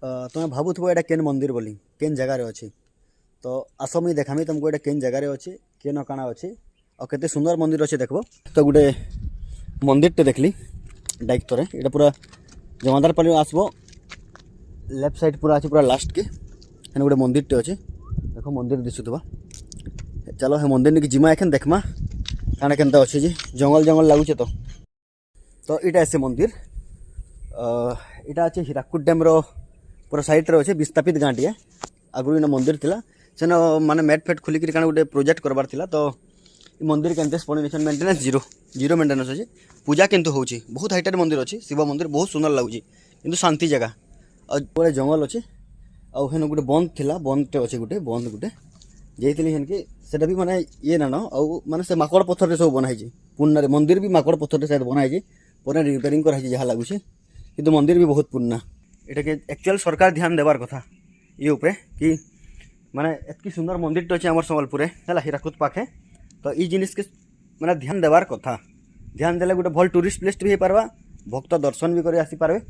तुम भावुव एटा केन मंदिर बोली केन जगार अच्छी तो आस मुझे देखामी तुमको एटा केन जगार अच्छी केन काଣା अच्छी और केते सुंदर मंदिर अच्छे देखो तो गोटे मंदिर टे देखली डाइक थरे ये पूरा जमादार पाली आसबो लेफ्ट साइड पूरा अच्छे पूरा लास्ट के हेन गोटे मंदिर टे अच्छे देखो मंदिर दिशुवा चलो हे मंदिर निकी जिमा एखन देखमा काଣା केनता अच्छे जी जंगल जंगल लगुचे तो इटा से मंदिर इटा अच्छे हीराकुद डैम रो पूरा साइड रे अच्छे विस्थापित गाँटीए आगु इन मंदिर थिला सेन माने मेट फेट खोलिक गोटे प्रोजेक्ट करबार थिला तो ये मंदिर के पड़े मेन्टेनेंस जीरो मेन्टेनेंस अच्छे पूजा किंतु होची बहुत हाइटेड मंदिर अच्छी शिव मंदिर बहुत सुंदर लगुच किंतु शांति जगह और पूरे जंगल अच्छे आउ हेन गोटे बंद थिला बंद अच्छे गोटे बंद गोटे जाइली हेन कि सेटा भी माने ये ना आउ माने से माकड़ पत्थर रे सब बनाई पुन्ना मंदिर भी माकड़ पत्थर रे शायद बनाई पूरा रिपेयरिंग कराई जहाँ लगुच किंतु मंदिर भी बहुत पुन्ना एटा के एक्चुअल सरकार ध्यान देवार कथा ये उपरे कि माने एतकी सुंदर मंदिर तो अच्छे आम सम्बलपुर है हीराकुद पाखे तो ये जिनिस के माने ध्यान देवार कथा ध्यान देले गोटे भल टूरिस्ट प्लेस भी हो पारबा भक्त दर्शन भी कर आसी पारबे।